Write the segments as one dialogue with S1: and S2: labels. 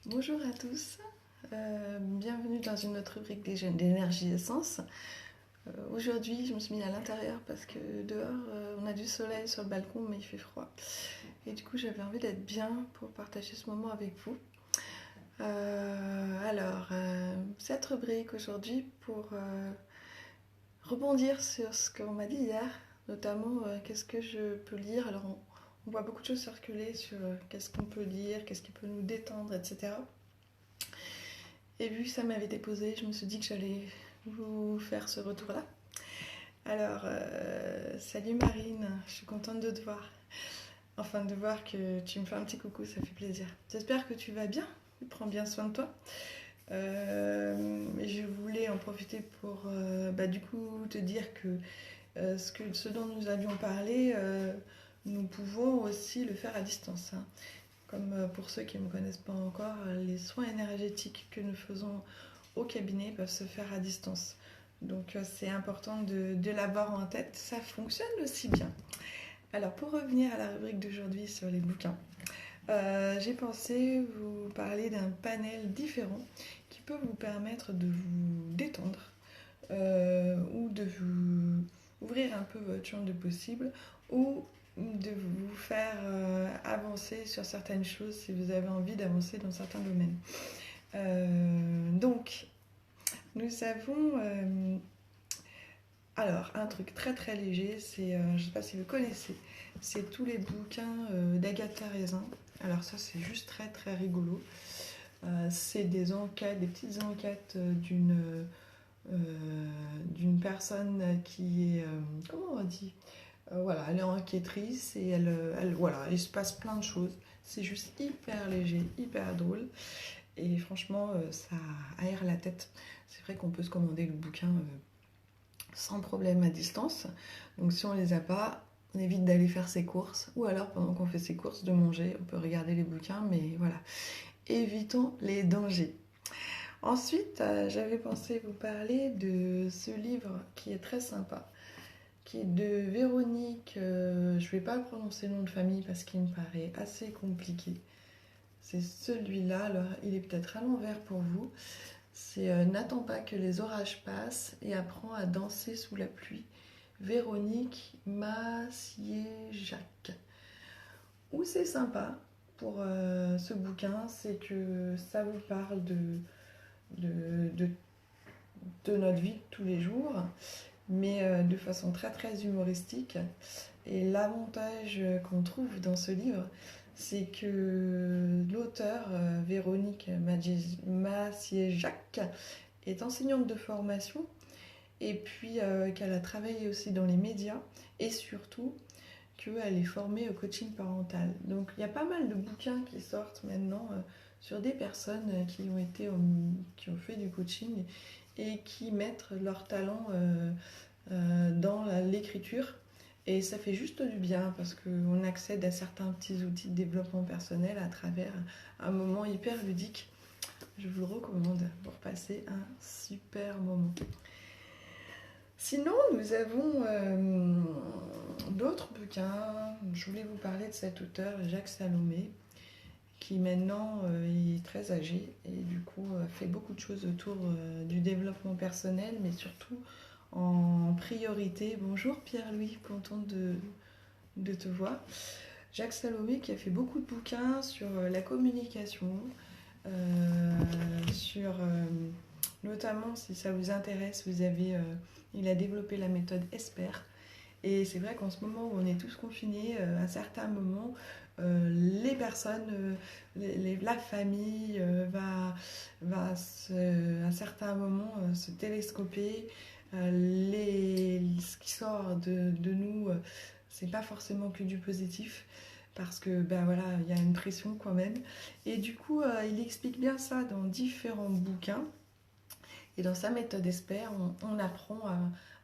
S1: Bonjour à tous, bienvenue dans une autre rubrique d'énergie essence. Aujourd'hui, je me suis mise à l'intérieur parce que dehors, on a du soleil sur le balcon, mais il fait froid. Et du coup, j'avais envie d'être bien pour partager ce moment avec vous. Cette rubrique aujourd'hui pour rebondir sur ce qu'on m'a dit hier, notamment qu'est-ce que je peux lire. Alors, on voit beaucoup de choses circuler sur qu'est-ce qu'on peut lire, qu'est-ce qui peut nous détendre, etc. Et vu que ça m'avait déposé, je me suis dit que j'allais vous faire ce retour-là. Salut Marine, je suis contente de te voir. Enfin, de voir que tu me fais un petit coucou, ça fait plaisir. J'espère que tu vas bien, prends bien soin de toi. Je voulais en profiter pour du coup te dire que ce dont nous avions parlé, nous pouvons aussi le faire à distance, hein. Comme pour ceux qui ne me connaissent pas encore, les soins énergétiques que nous faisons au cabinet peuvent se faire à distance. Donc c'est important de l'avoir en tête, ça fonctionne aussi bien. Alors pour revenir à la rubrique d'aujourd'hui sur les bouquins, j'ai pensé vous parler d'un panel différent qui peut vous permettre de vous détendre ou de vous ouvrir un peu votre champ de possibles ou de vous faire avancer sur certaines choses si vous avez envie d'avancer dans certains domaines. Donc, nous avons un truc très très léger, c'est, je ne sais pas si vous connaissez, c'est tous les bouquins d'Agatha Raisin. Alors ça c'est juste très très rigolo. C'est des enquêtes, des petites enquêtes euh, d'une personne qui est, comment on dit, voilà, elle est enquêtrice et voilà, il se passe plein de choses. C'est juste hyper léger, hyper drôle. Et franchement, ça aère la tête. C'est vrai qu'on peut se commander le bouquin sans problème à distance. Donc si on les a pas, on évite d'aller faire ses courses. Ou alors pendant qu'on fait ses courses, de manger. On peut regarder les bouquins, mais voilà. Évitons les dangers. Ensuite, j'avais pensé vous parler de ce livre qui est très sympa, qui est de Véronique. Je ne vais pas prononcer le nom de famille parce qu'il me paraît assez compliqué. C'est celui-là, alors il est peut-être à l'envers pour vous. C'est N'attends pas que les orages passent et apprends à danser sous la pluie. Véronique Massier-Jacques. Où c'est sympa pour ce bouquin, c'est que ça vous parle de, de, de notre vie de tous les jours, mais de façon très très humoristique. Et l'avantage qu'on trouve dans ce livre, c'est que l'auteur, Véronique Massier-Jacques, est enseignante de formation et puis qu'elle a travaillé aussi dans les médias et surtout qu'elle est formée au coaching parental. Donc il y a pas mal de bouquins qui sortent maintenant sur des personnes qui ont fait du coaching et qui mettent leur talent dans l'écriture. Et ça fait juste du bien parce qu'on accède à certains petits outils de développement personnel à travers un moment hyper ludique. Je vous le recommande pour passer un super moment. Sinon, nous avons d'autres bouquins. Je voulais vous parler de cet auteur, Jacques Salomé, qui maintenant est très âgé et du coup fait beaucoup de choses autour du développement personnel, mais surtout en priorité. Bonjour Pierre-Louis, contente de te voir. Jacques Salomé qui a fait beaucoup de bouquins sur la communication, euh, sur notamment si ça vous intéresse, il a développé la méthode ESPER. Et c'est vrai qu'en ce moment où on est tous confinés, à certains moments, les personnes, la famille à certains moments se télescoper. Ce qui sort de nous, c'est pas forcément que du positif parce que ben voilà, il y a une pression quand même. Et du coup, il explique bien ça dans différents bouquins. Et dans sa méthode ESPER, on apprend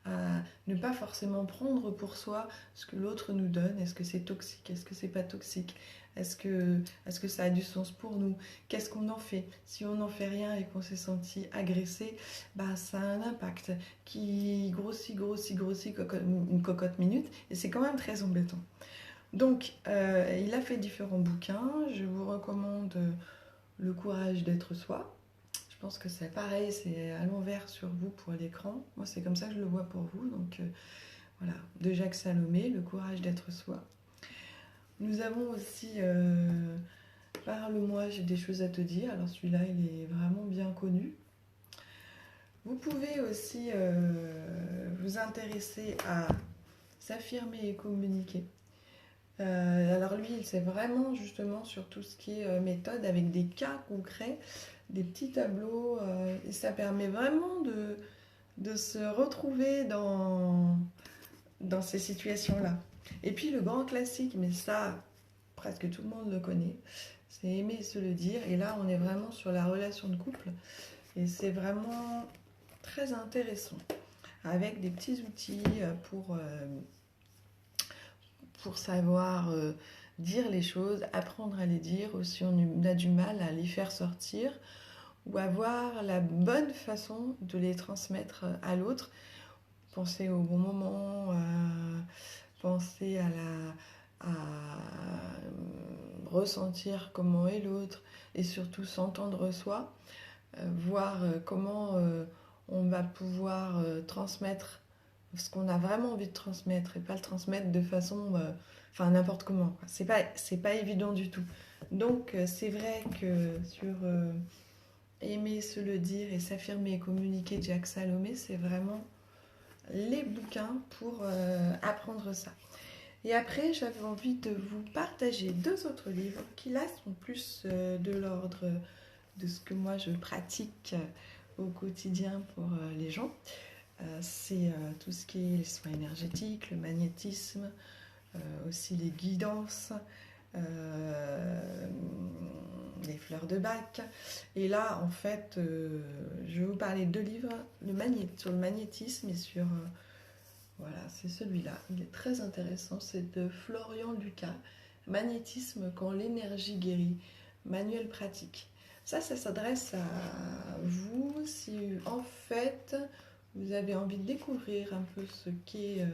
S1: à ne pas forcément prendre pour soi ce que l'autre nous donne. Est-ce que c'est toxique? Est-ce que c'est pas toxique? Est-ce que ça a du sens pour nous? Qu'est-ce qu'on en fait? Si on n'en fait rien et qu'on s'est senti agressé, bah, ça a un impact qui grossit une cocotte minute et c'est quand même très embêtant. Donc, il a fait différents bouquins. Je vous recommande le courage d'être soi. Je pense que c'est pareil, c'est à l'envers sur vous pour l'écran. Moi, c'est comme ça que je le vois pour vous. Donc voilà, de Jacques Salomé, le courage d'être soi. Nous avons aussi Parle-moi, j'ai des choses à te dire. Alors celui-là, il est vraiment bien connu. Vous pouvez aussi vous intéresser à S'affirmer et communiquer. Alors lui, c'est vraiment justement sur tout ce qui est méthode avec des cas concrets, des petits tableaux, et ça permet vraiment de se retrouver dans ces situations-là. Et puis le grand classique, mais ça, presque tout le monde le connaît, c'est aimer se le dire. Et là, on est vraiment sur la relation de couple. Et c'est vraiment très intéressant, avec des petits outils pour savoir dire les choses, apprendre à les dire, ou si on a du mal à les faire sortir, ou avoir la bonne façon de les transmettre à l'autre. Penser au bon moment, penser à ressentir comment est l'autre, et surtout s'entendre soi, voir comment on va pouvoir transmettre ce qu'on a vraiment envie de transmettre, et pas le transmettre de façon n'importe comment, quoi. C'est pas évident du tout. Donc c'est vrai que sur Aimer se le dire et S'affirmer et communiquer de Jacques Salomé, c'est vraiment les bouquins pour apprendre ça. Et après, j'avais envie de vous partager 2 autres livres qui là sont plus de l'ordre de ce que moi je pratique au quotidien pour les gens. C'est tout ce qui est les soins énergétiques, le magnétisme, aussi les guidances, les fleurs de Bach. Et là, en fait, je vais vous parler de 2 livres sur le magnétisme et sur... voilà, c'est celui-là. Il est très intéressant. C'est de Florian Lucas. Magnétisme quand l'énergie guérit. Manuel pratique. Ça s'adresse à vous si, en fait, vous avez envie de découvrir un peu ce qu'est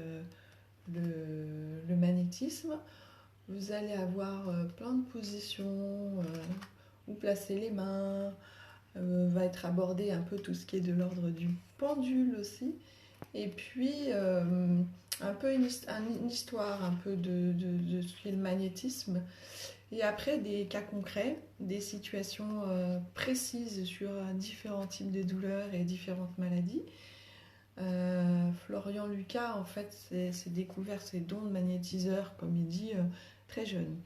S1: le magnétisme. Vous allez avoir plein de positions où placer les mains. Va être abordé un peu tout ce qui est de l'ordre du pendule aussi. Et puis, un peu une histoire un peu de ce qu'est le magnétisme. Et après, des cas concrets, des situations précises sur différents types de douleurs et différentes maladies. Florian Lucas, en fait, s'est découvert ses dons de magnétiseur, comme il dit, très jeune.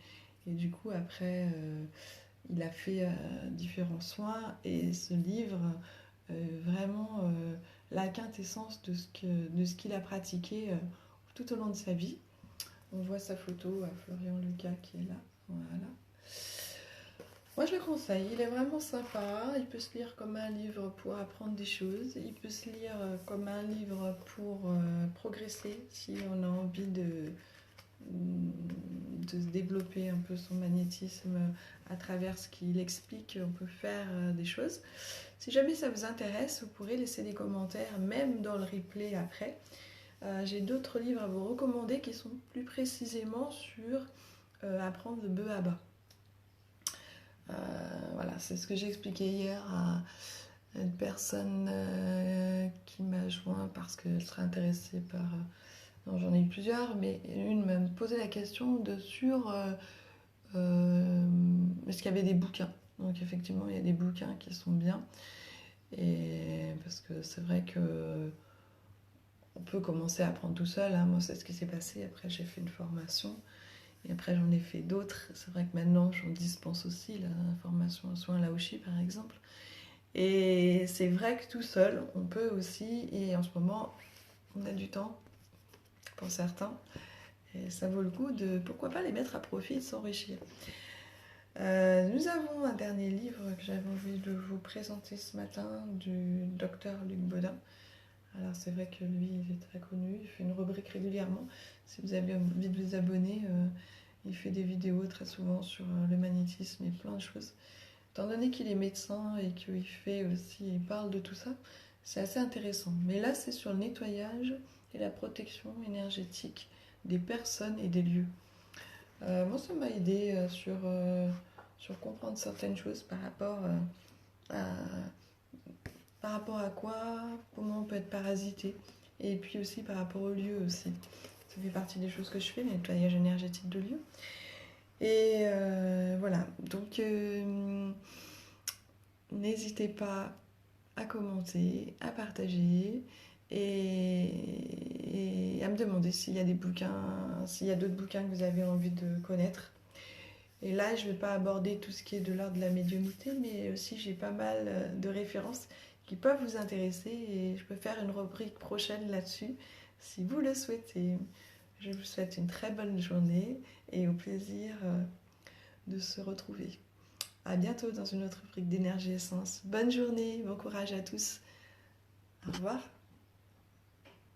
S1: Et du coup, après, il a fait différents soins. Et ce livre, vraiment la quintessence de ce qu'il a pratiqué tout au long de sa vie. On voit sa photo à Florian Lucas qui est là. Voilà. Moi, je le conseille. Il est vraiment sympa. Il peut se lire comme un livre pour apprendre des choses. Il peut se lire comme un livre pour progresser si on a envie de se développer un peu son magnétisme à travers ce qu'il explique. On peut faire des choses. Si jamais ça vous intéresse, vous pourrez laisser des commentaires, même dans le replay après. J'ai d'autres livres à vous recommander qui sont plus précisément sur apprendre le bœuf à bas. Voilà, c'est ce que j'ai expliqué hier à une personne qui m'a joint parce qu'elle serait intéressée par... non, j'en ai eu plusieurs, mais une m'a posé la question sur est-ce qu'il y avait des bouquins. Donc effectivement, il y a des bouquins qui sont bien. Et parce que c'est vrai que on peut commencer à apprendre tout seul, hein. Moi, c'est ce qui s'est passé. Après, j'ai fait une formation. Et après, j'en ai fait d'autres. C'est vrai que maintenant, j'en dispense aussi, la formation en soins Laoshi, par exemple. Et c'est vrai que tout seul, on peut aussi, et en ce moment, on a du temps, pour certains. Et ça vaut le coup de, pourquoi pas, les mettre à profit et de s'enrichir. Nous avons un dernier livre que j'avais envie de vous présenter ce matin, du docteur Luc Baudin. Alors c'est vrai que lui, il est très connu, il fait une rubrique régulièrement. Si vous avez envie de vous abonner, il fait des vidéos très souvent sur le magnétisme et plein de choses. Étant donné qu'il est médecin et qu'il fait aussi, il parle de tout ça, c'est assez intéressant. Mais là, c'est sur le nettoyage et la protection énergétique des personnes et des lieux. Moi, ça m'a aidé sur sur comprendre certaines choses par rapport à quoi, comment on peut être parasité, et puis aussi par rapport au lieu aussi. Ça fait partie des choses que je fais, le nettoyage énergétique de lieu. Et voilà, donc n'hésitez pas à commenter, à partager et à me demander s'il y a des bouquins, s'il y a d'autres bouquins que vous avez envie de connaître. Et là, je ne vais pas aborder tout ce qui est de l'ordre de la médiumnité, mais aussi j'ai pas mal de références qui peuvent vous intéresser et je peux faire une rubrique prochaine là-dessus si vous le souhaitez. Je vous souhaite une très bonne journée et au plaisir de se retrouver. À bientôt dans une autre rubrique d'énergie essence. Bonne journée, bon courage à tous. Au revoir.